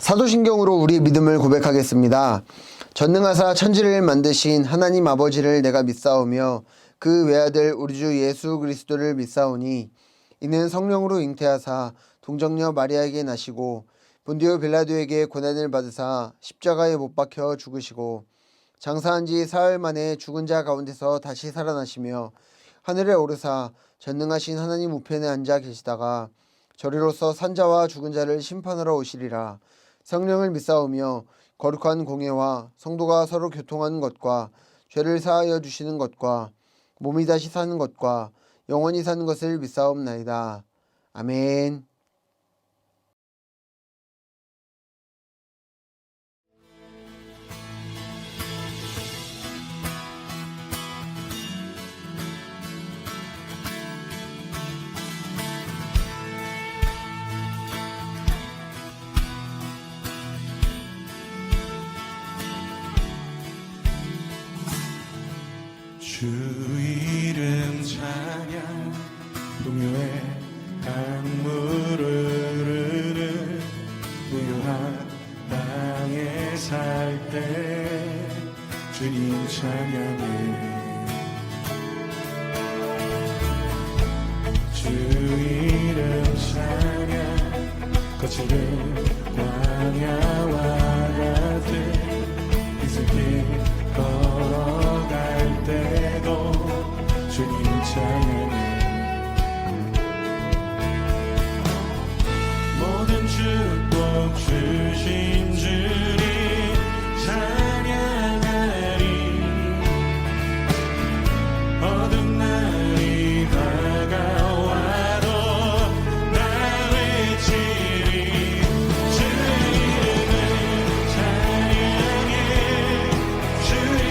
사도신경으로 우리의 믿음을 고백하겠습니다. 전능하사 천지를 만드신 하나님 아버지를 내가 믿사오며 그 외아들 우리 주 예수 그리스도를 믿사오니 이는 성령으로 잉태하사 동정녀 마리아에게 나시고 본디오 빌라도에게 고난을 받으사 십자가에 못 박혀 죽으시고 장사한 지 사흘 만에 죽은 자 가운데서 다시 살아나시며 하늘에 오르사 전능하신 하나님 우편에 앉아 계시다가 저리로서 산자와 죽은 자를 심판하러 오시리라. 성령을 믿사오며 거룩한 공예와 성도가 서로 교통하는 것과 죄를 사하여 주시는 것과 몸이 다시 사는 것과 영원히 사는 것을 믿사옵나이다. 아멘. 주 이름 찬양 풍요의 강물을 흐르는 부유한 땅에 살 때 주님 찬양해. 주 이름 찬양 거칠은 광야와 같은 이슬길 걸어갈 때도 주님 찬양해. 모든 축복 주신 주님 찬양하리. 어두운 날이 다가와도 나 외치리. 주의 이름을 찬양해. 주의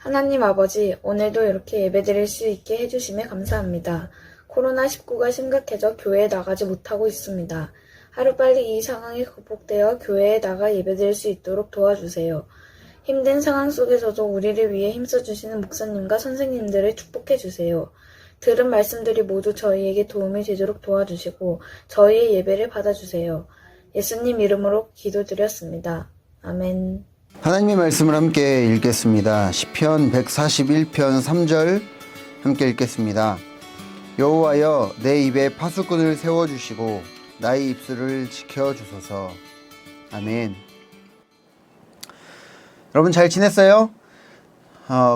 하나님 아버지, 오늘도 이렇게 예배드릴 수 있게 해주심에 감사합니다. 코로나19가 심각해져 교회에 나가지 못하고 있습니다. 하루빨리 이 상황이 극복되어 교회에 나가 예배드릴 수 있도록 도와주세요. 힘든 상황 속에서도 우리를 위해 힘써주시는 목사님과 선생님들을 축복해주세요. 들은 말씀들이 모두 저희에게 도움이 되도록 도와주시고 저희의 예배를 받아주세요. 예수님 이름으로 기도드렸습니다. 아멘. 하나님의 말씀을 함께 읽겠습니다. 시편 141편 3절 함께 읽겠습니다. 여호와여 내 입에 파수꾼을 세워주시고 나의 입술을 지켜주소서. 아멘. 여러분 잘 지냈어요?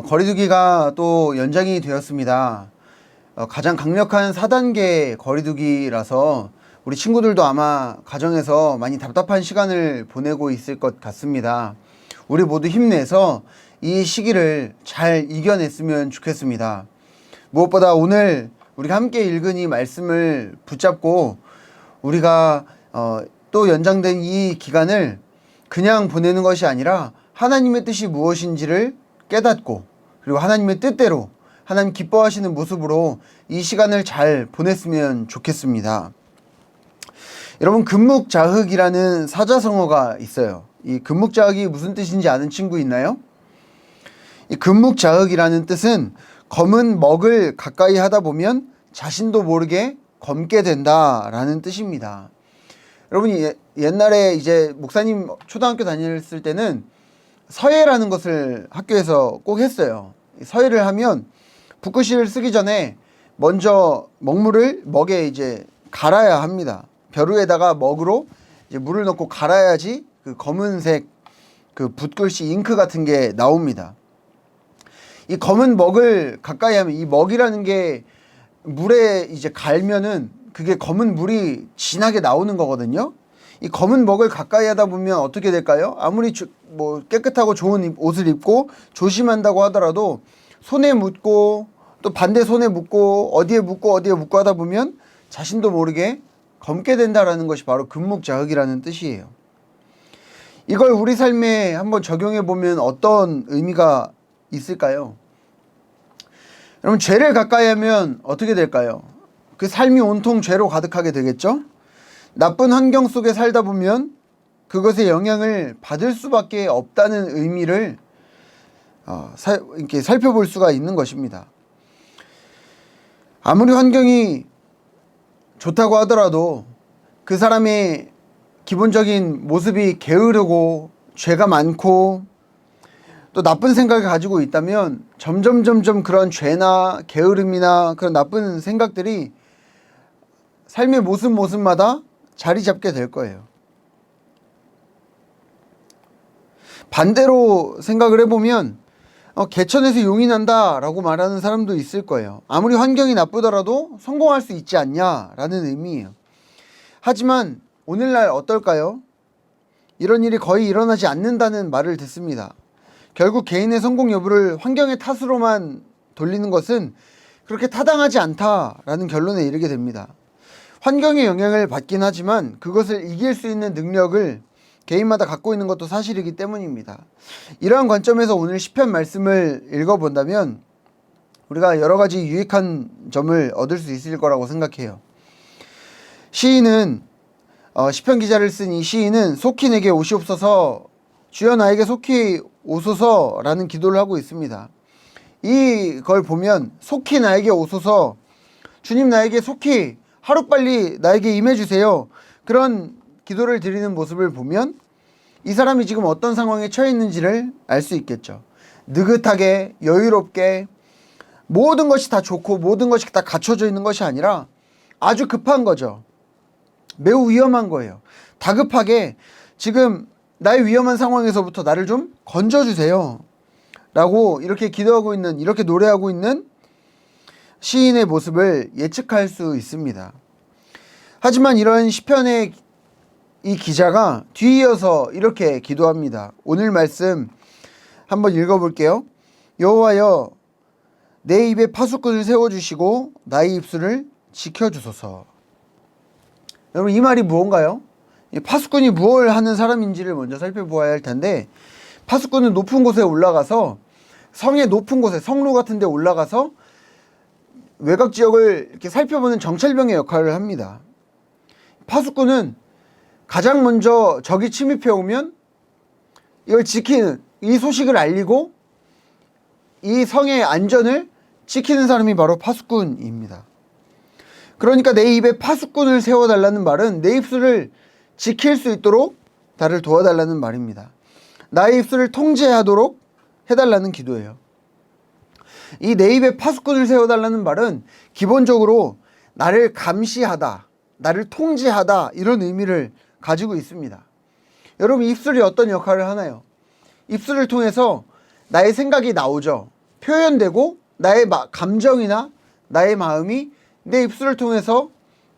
거리두기가 또 연장이 되었습니다. 가장 강력한 4단계 거리두기라서 우리 친구들도 아마 가정에서 많이 답답한 시간을 보내고 있을 것 같습니다. 우리 모두 힘내서 이 시기를 잘 이겨냈으면 좋겠습니다. 무엇보다 오늘 우리가 함께 읽은 이 말씀을 붙잡고 우리가 또 연장된 이 기간을 그냥 보내는 것이 아니라 하나님의 뜻이 무엇인지를 깨닫고 그리고 하나님의 뜻대로 하나님 기뻐하시는 모습으로 이 시간을 잘 보냈으면 좋겠습니다. 여러분 금묵자흑이라는 사자성어가 있어요. 이 금묵자흑이 무슨 뜻인지 아는 친구 있나요? 이 금묵자흑이라는 뜻은 검은 먹을 가까이 하다 보면 자신도 모르게 검게 된다라는 뜻입니다. 여러분이 옛날에 이제 목사님 초등학교 다녔을 때는 서예라는 것을 학교에서 꼭 했어요. 서예를 하면 붓글씨를 쓰기 전에 먼저 먹물을 먹에 이제 갈아야 합니다. 벼루에다가 먹으로 이제 물을 넣고 갈아야지 그 검은색 그 붓글씨 잉크 같은 게 나옵니다. 이 검은 먹을 가까이 하면 이 먹이라는 게 물에 이제 갈면은 그게 검은 물이 진하게 나오는 거거든요. 이 검은 먹을 가까이 하다 보면 어떻게 될까요? 아무리 뭐 깨끗하고 좋은 옷을 입고 조심한다고 하더라도 손에 묻고 또 반대 손에 묻고 어디에 묻고 하다 보면 자신도 모르게 검게 된다라는 것이 바로 금묵자흑이라는 뜻이에요. 이걸 우리 삶에 한번 적용해 보면 어떤 의미가 있을까요? 여러분 죄를 가까이 하면 어떻게 될까요? 그 삶이 온통 죄로 가득하게 되겠죠? 나쁜 환경 속에 살다 보면 그것의 영향을 받을 수밖에 없다는 의미를 이렇게 살펴볼 수가 있는 것입니다. 아무리 환경이 좋다고 하더라도 그 사람의 기본적인 모습이 게으르고 죄가 많고 또 나쁜 생각을 가지고 있다면 점점 그런 죄나 게으름이나 그런 나쁜 생각들이 삶의 모습마다 자리 잡게 될 거예요. 반대로 생각을 해보면 개천에서 용이 난다 라고 말하는 사람도 있을 거예요. 아무리 환경이 나쁘더라도 성공할 수 있지 않냐 라는 의미예요. 하지만 오늘날 어떨까요? 이런 일이 거의 일어나지 않는다는 말을 듣습니다. 결국 개인의 성공 여부를 환경의 탓으로만 돌리는 것은 그렇게 타당하지 않다라는 결론에 이르게 됩니다. 환경의 영향을 받긴 하지만 그것을 이길 수 있는 능력을 개인마다 갖고 있는 것도 사실이기 때문입니다. 이러한 관점에서 오늘 시편 말씀을 읽어본다면 우리가 여러 가지 유익한 점을 얻을 수 있을 거라고 생각해요. 시인은 시편 기자를 쓴 이 시인은 속히 내게 오시옵소서 주여 나에게 속히 오소서라는 기도를 하고 있습니다. 이걸 보면 속히 나에게 오소서, 주님 나에게 속히 하루빨리 나에게 임해주세요, 그런 기도를 드리는 모습을 보면 이 사람이 지금 어떤 상황에 처해 있는지를 알 수 있겠죠. 느긋하게 여유롭게 모든 것이 다 좋고 모든 것이 다 갖춰져 있는 것이 아니라 아주 급한 거죠. 매우 위험한 거예요. 다급하게 지금 나의 위험한 상황에서부터 나를 좀 건져주세요 라고 이렇게 기도하고 있는, 이렇게 노래하고 있는 시인의 모습을 예측할 수 있습니다. 하지만 이런 시편의 이 기자가 뒤이어서 이렇게 기도합니다. 오늘 말씀 한번 읽어볼게요. 여호와여 내 입에 파수꾼을 세워주시고 나의 입술을 지켜주소서. 여러분 이 말이 무언가요? 파수꾼이 무엇을 하는 사람인지를 먼저 살펴보아야 할 텐데, 파수꾼은 높은 곳에 올라가서 성의 높은 곳에 성로 같은 데 올라가서 외곽 지역을 이렇게 살펴보는 정찰병의 역할을 합니다. 파수꾼은 가장 먼저 적이 침입해 오면 이걸 지키는, 이 소식을 알리고 이 성의 안전을 지키는 사람이 바로 파수꾼입니다. 그러니까 내 입에 파수꾼을 세워달라는 말은 내 입술을 지킬 수 있도록 나를 도와달라는 말입니다. 나의 입술을 통제하도록 해달라는 기도예요. 이 내 입에 파수꾼을 세워달라는 말은 기본적으로 나를 감시하다, 나를 통제하다, 이런 의미를 가지고 있습니다. 여러분, 입술이 어떤 역할을 하나요? 입술을 통해서 나의 생각이 나오죠. 표현되고 나의 감정이나 나의 마음이 내 입술을 통해서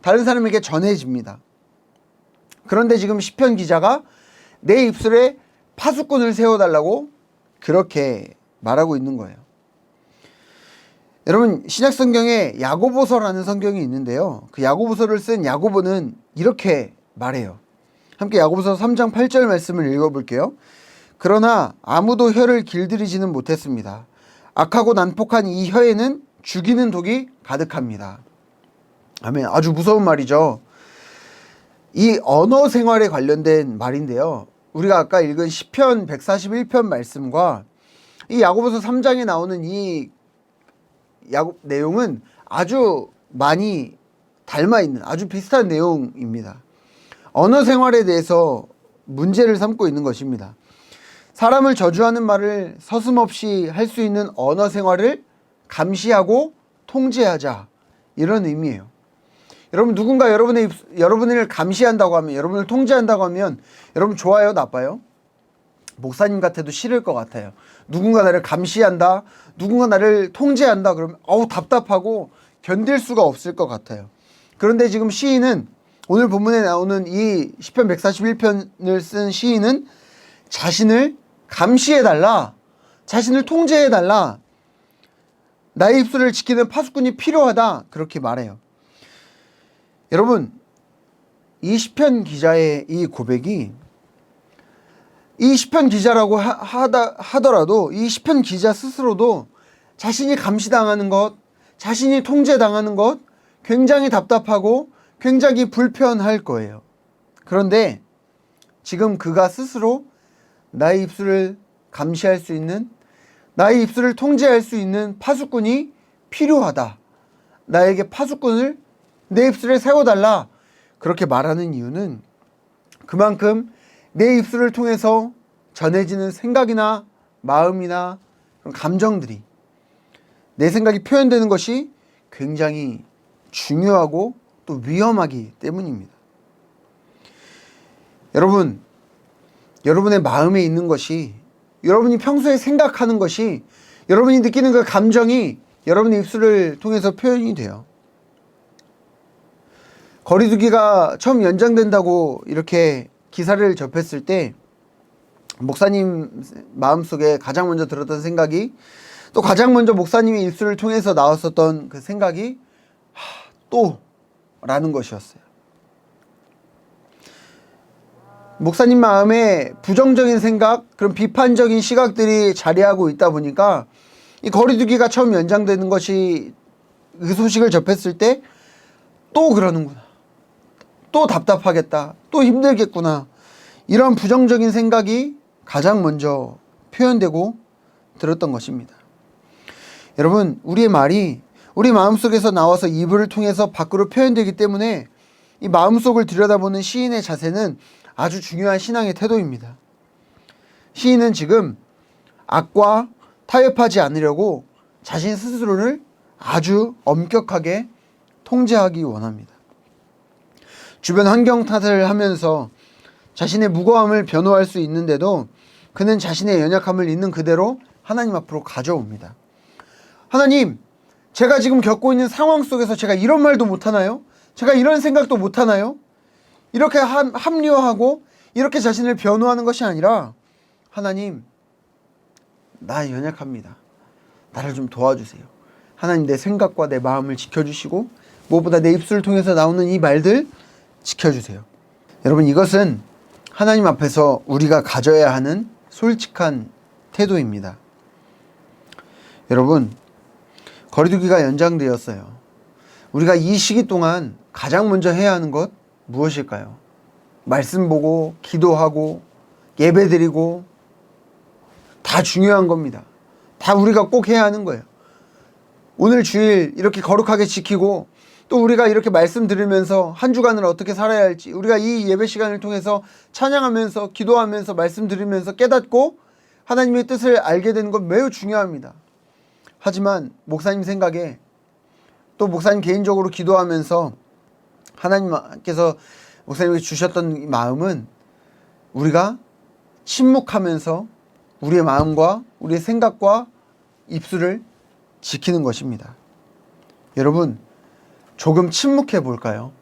다른 사람에게 전해집니다. 그런데 지금 시편 기자가 내 입술에 파수꾼을 세워달라고 그렇게 말하고 있는 거예요. 여러분, 신약 성경에 야고보서라는 성경이 있는데요. 그 야고보서를 쓴 야고보는 이렇게 말해요. 함께 야고보서 3장 8절 말씀을 읽어볼게요. 그러나 아무도 혀를 길들이지는 못했습니다. 악하고 난폭한 이 혀에는 죽이는 독이 가득합니다. 아멘. 아주 무서운 말이죠. 이 언어 생활에 관련된 말인데요. 우리가 아까 읽은 시편 141편 말씀과 이 야고보서 3장에 나오는 이 내용은 아주 많이 닮아 있는, 아주 비슷한 내용입니다. 언어 생활에 대해서 문제를 삼고 있는 것입니다. 사람을 저주하는 말을 서슴없이 할 수 있는 언어 생활을 감시하고 통제하자, 이런 의미예요. 여러분, 누군가 여러분을 감시한다고 하면, 여러분을 통제한다고 하면 여러분 좋아요, 나빠요? 목사님 같아도 싫을 것 같아요. 누군가 나를 감시한다, 누군가 나를 통제한다 그러면 답답하고 견딜 수가 없을 것 같아요. 그런데 지금 시인은, 오늘 본문에 나오는 이 시편 141편을 쓴 시인은 자신을 감시해달라, 자신을 통제해달라, 나의 입술을 지키는 파수꾼이 필요하다, 그렇게 말해요. 여러분, 이 시편 기자의 이 고백이, 이 시편 기자라고 하더라도 이 시편 기자 스스로도 자신이 감시당하는 것, 자신이 통제당하는 것 굉장히 답답하고 굉장히 불편할 거예요. 그런데 지금 그가 스스로 나의 입술을 감시할 수 있는, 나의 입술을 통제할 수 있는 파수꾼이 필요하다, 나에게 파수꾼을 내 입술에 세워달라, 그렇게 말하는 이유는 그만큼 내 입술을 통해서 전해지는 생각이나 마음이나 감정들이, 내 생각이 표현되는 것이 굉장히 중요하고 또 위험하기 때문입니다. 여러분, 여러분의 마음에 있는 것이, 여러분이 평소에 생각하는 것이, 여러분이 느끼는 그 감정이 여러분의 입술을 통해서 표현이 돼요. 거리두기가 처음 연장된다고 이렇게 기사를 접했을 때 목사님 마음속에 가장 먼저 들었던 생각이, 또 가장 먼저 목사님의 입술을 통해서 나왔었던 그 생각이 또 라는 것이었어요. 목사님 마음에 부정적인 생각, 그런 비판적인 시각들이 자리하고 있다 보니까 이 거리두기가 처음 연장되는 것이, 그 소식을 접했을 때 또 그러는구나, 또 답답하겠다, 또 힘들겠구나, 이런 부정적인 생각이 가장 먼저 표현되고 들었던 것입니다. 여러분, 우리의 말이 우리 마음속에서 나와서 입을 통해서 밖으로 표현되기 때문에 이 마음속을 들여다보는 시인의 자세는 아주 중요한 신앙의 태도입니다. 시인은 지금 악과 타협하지 않으려고 자신 스스로를 아주 엄격하게 통제하기 원합니다. 주변 환경 탓을 하면서 자신의 무고함을 변호할 수 있는데도 그는 자신의 연약함을 있는 그대로 하나님 앞으로 가져옵니다. 하나님, 제가 지금 겪고 있는 상황 속에서 제가 이런 말도 못하나요? 제가 이런 생각도 못하나요? 이렇게 합리화하고 이렇게 자신을 변호하는 것이 아니라, 하나님, 나 연약합니다. 나를 좀 도와주세요. 하나님, 내 생각과 내 마음을 지켜주시고 무엇보다 내 입술을 통해서 나오는 이 말들 지켜주세요. 여러분, 이것은 하나님 앞에서 우리가 가져야 하는 솔직한 태도입니다. 여러분, 거리두기가 연장되었어요. 우리가 이 시기 동안 가장 먼저 해야 하는 것 무엇일까요? 말씀 보고, 기도하고, 예배 드리고, 다 중요한 겁니다. 다 우리가 꼭 해야 하는 거예요. 오늘 주일 이렇게 거룩하게 지키고, 또 우리가 이렇게 말씀 들으면서 한 주간을 어떻게 살아야 할지, 우리가 이 예배 시간을 통해서 찬양하면서, 기도하면서, 말씀 들으면서 깨닫고 하나님의 뜻을 알게 되는 건 매우 중요합니다. 하지만 목사님 생각에, 또 목사님 개인적으로 기도하면서 하나님께서 목사님에게 주셨던 이 마음은 우리가 침묵하면서 우리의 마음과 우리의 생각과 입술을 지키는 것입니다. 여러분, 조금 침묵해 볼까요?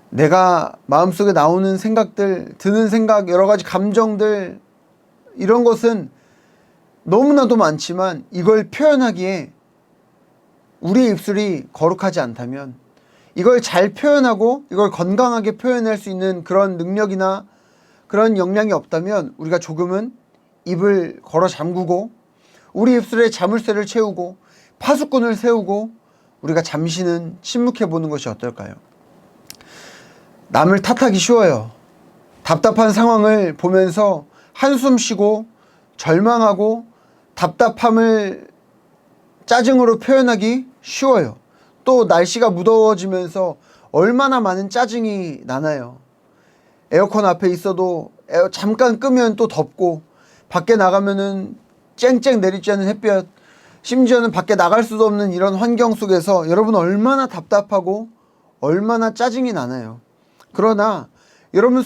내가 마음속에 나오는 생각들, 드는 생각, 여러 가지 감정들, 이런 것은 너무나도 많지만 이걸 표현하기에 우리의 입술이 거룩하지 않다면, 이걸 잘 표현하고 이걸 건강하게 표현할 수 있는 그런 능력이나 그런 역량이 없다면 우리가 조금은 입을 걸어 잠그고 우리 입술에 자물쇠를 채우고 파수꾼을 세우고 우리가 잠시는 침묵해 보는 것이 어떨까요? 남을 탓하기 쉬워요. 답답한 상황을 보면서 한숨 쉬고 절망하고 답답함을 짜증으로 표현하기 쉬워요. 또 날씨가 무더워지면서 얼마나 많은 짜증이 나나요. 에어컨 앞에 있어도 잠깐 끄면 또 덥고, 밖에 나가면은 쨍쨍 내리쬐는 햇볕, 심지어는 밖에 나갈 수도 없는 이런 환경 속에서 여러분 얼마나 답답하고 얼마나 짜증이 나나요. 그러나 여러분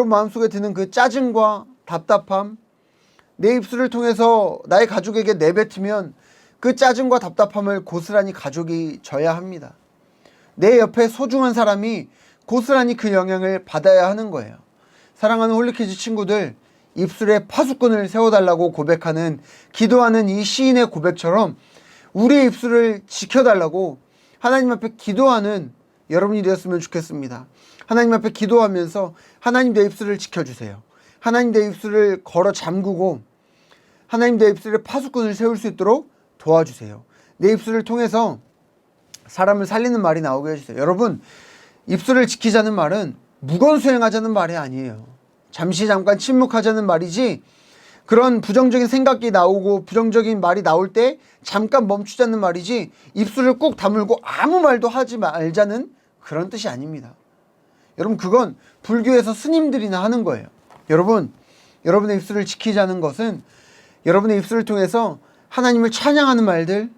마음속에 드는 그 짜증과 답답함, 내 입술을 통해서 나의 가족에게 내뱉으면 그 짜증과 답답함을 고스란히 가족이 져야 합니다. 내 옆에 소중한 사람이 고스란히 그 영향을 받아야 하는 거예요. 사랑하는 홀리키즈 친구들, 입술에 파수꾼을 세워달라고 고백하는, 기도하는 이 시인의 고백처럼 우리의 입술을 지켜달라고 하나님 앞에 기도하는 여러분이 되었으면 좋겠습니다. 하나님 앞에 기도하면서 하나님 내 입술을 지켜주세요. 하나님 내 입술을 걸어 잠그고 하나님 내 입술에 파수꾼을 세울 수 있도록 도와주세요. 내 입술을 통해서 사람을 살리는 말이 나오게 해주세요. 여러분, 입술을 지키자는 말은 무건수행하자는 말이 아니에요. 잠깐 침묵하자는 말이지, 그런 부정적인 생각이 나오고 부정적인 말이 나올 때 잠깐 멈추자는 말이지, 입술을 꾹 다물고 아무 말도 하지 말자는 그런 뜻이 아닙니다. 여러분, 그건 불교에서 스님들이나 하는 거예요. 여러분, 여러분의 입술을 지키자는 것은 여러분의 입술을 통해서 하나님을 찬양하는 말들,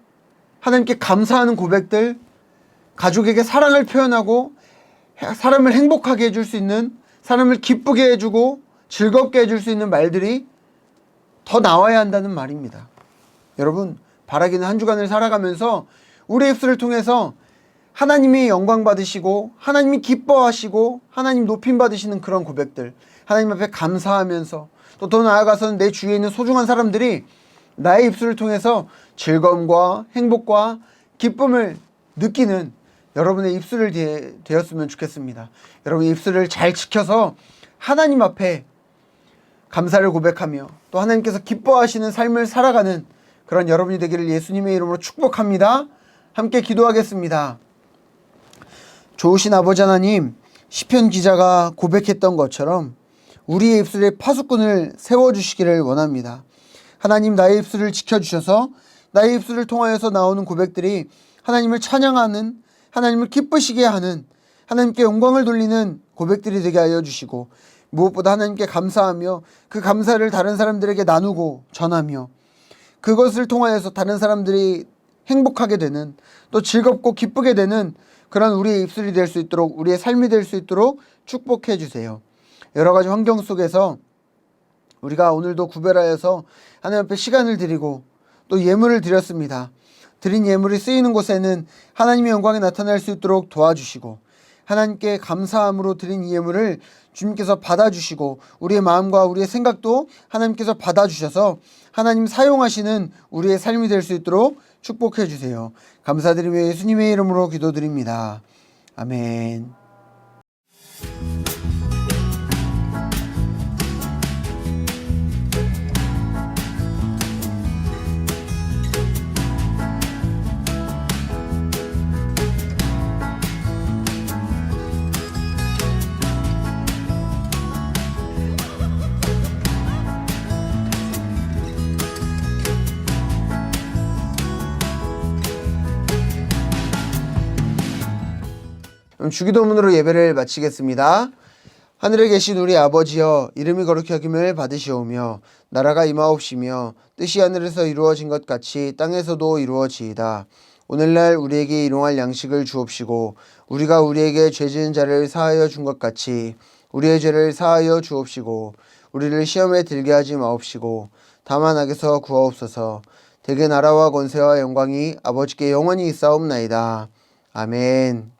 하나님께 감사하는 고백들, 가족에게 사랑을 표현하고 사람을 행복하게 해줄 수 있는, 사람을 기쁘게 해주고 즐겁게 해줄 수 있는 말들이 더 나와야 한다는 말입니다. 여러분, 바라기는 한 주간을 살아가면서 우리 입술을 통해서 하나님이 영광 받으시고 하나님이 기뻐하시고 하나님 높임 받으시는 그런 고백들, 하나님 앞에 감사하면서, 또 더 나아가서는 내 주위에 있는 소중한 사람들이 나의 입술을 통해서 즐거움과 행복과 기쁨을 느끼는 여러분의 입술을 되었으면 좋겠습니다. 여러분의 입술을 잘 지켜서 하나님 앞에 감사를 고백하며 또 하나님께서 기뻐하시는 삶을 살아가는 그런 여러분이 되기를 예수님의 이름으로 축복합니다. 함께 기도하겠습니다. 좋으신 아버지 하나님, 시편 기자가 고백했던 것처럼 우리의 입술에 파수꾼을 세워주시기를 원합니다. 하나님, 나의 입술을 지켜주셔서 나의 입술을 통하여서 나오는 고백들이 하나님을 찬양하는, 하나님을 기쁘시게 하는, 하나님께 영광을 돌리는 고백들이 되게 하여 주시고, 무엇보다 하나님께 감사하며 그 감사를 다른 사람들에게 나누고 전하며 그것을 통하여서 다른 사람들이 행복하게 되는, 또 즐겁고 기쁘게 되는 그런 우리의 입술이 될 수 있도록, 우리의 삶이 될 수 있도록 축복해 주세요. 여러 가지 환경 속에서 우리가 오늘도 구별하여서 하나님 앞에 시간을 드리고 또 예물을 드렸습니다. 드린 예물이 쓰이는 곳에는 하나님의 영광이 나타날 수 있도록 도와주시고, 하나님께 감사함으로 드린 이 예물을 주님께서 받아주시고 우리의 마음과 우리의 생각도 하나님께서 받아주셔서 하나님 사용하시는 우리의 삶이 될 수 있도록 축복해 주세요. 감사드리며 예수님의 이름으로 기도드립니다. 아멘. 그럼 주기도문으로 예배를 마치겠습니다. 하늘에 계신 우리 아버지여, 이름이 거룩히 여김을 받으시오며 나라가 임하옵시며 뜻이 하늘에서 이루어진 것 같이 땅에서도 이루어지이다. 오늘날 우리에게 일용할 양식을 주옵시고 우리가 우리에게 죄 지은 자를 사하여 준 것 같이 우리의 죄를 사하여 주옵시고 우리를 시험에 들게 하지 마옵시고 다만 악에서 구하옵소서. 대개 나라와 권세와 영광이 아버지께 영원히 있사옵나이다. 아멘.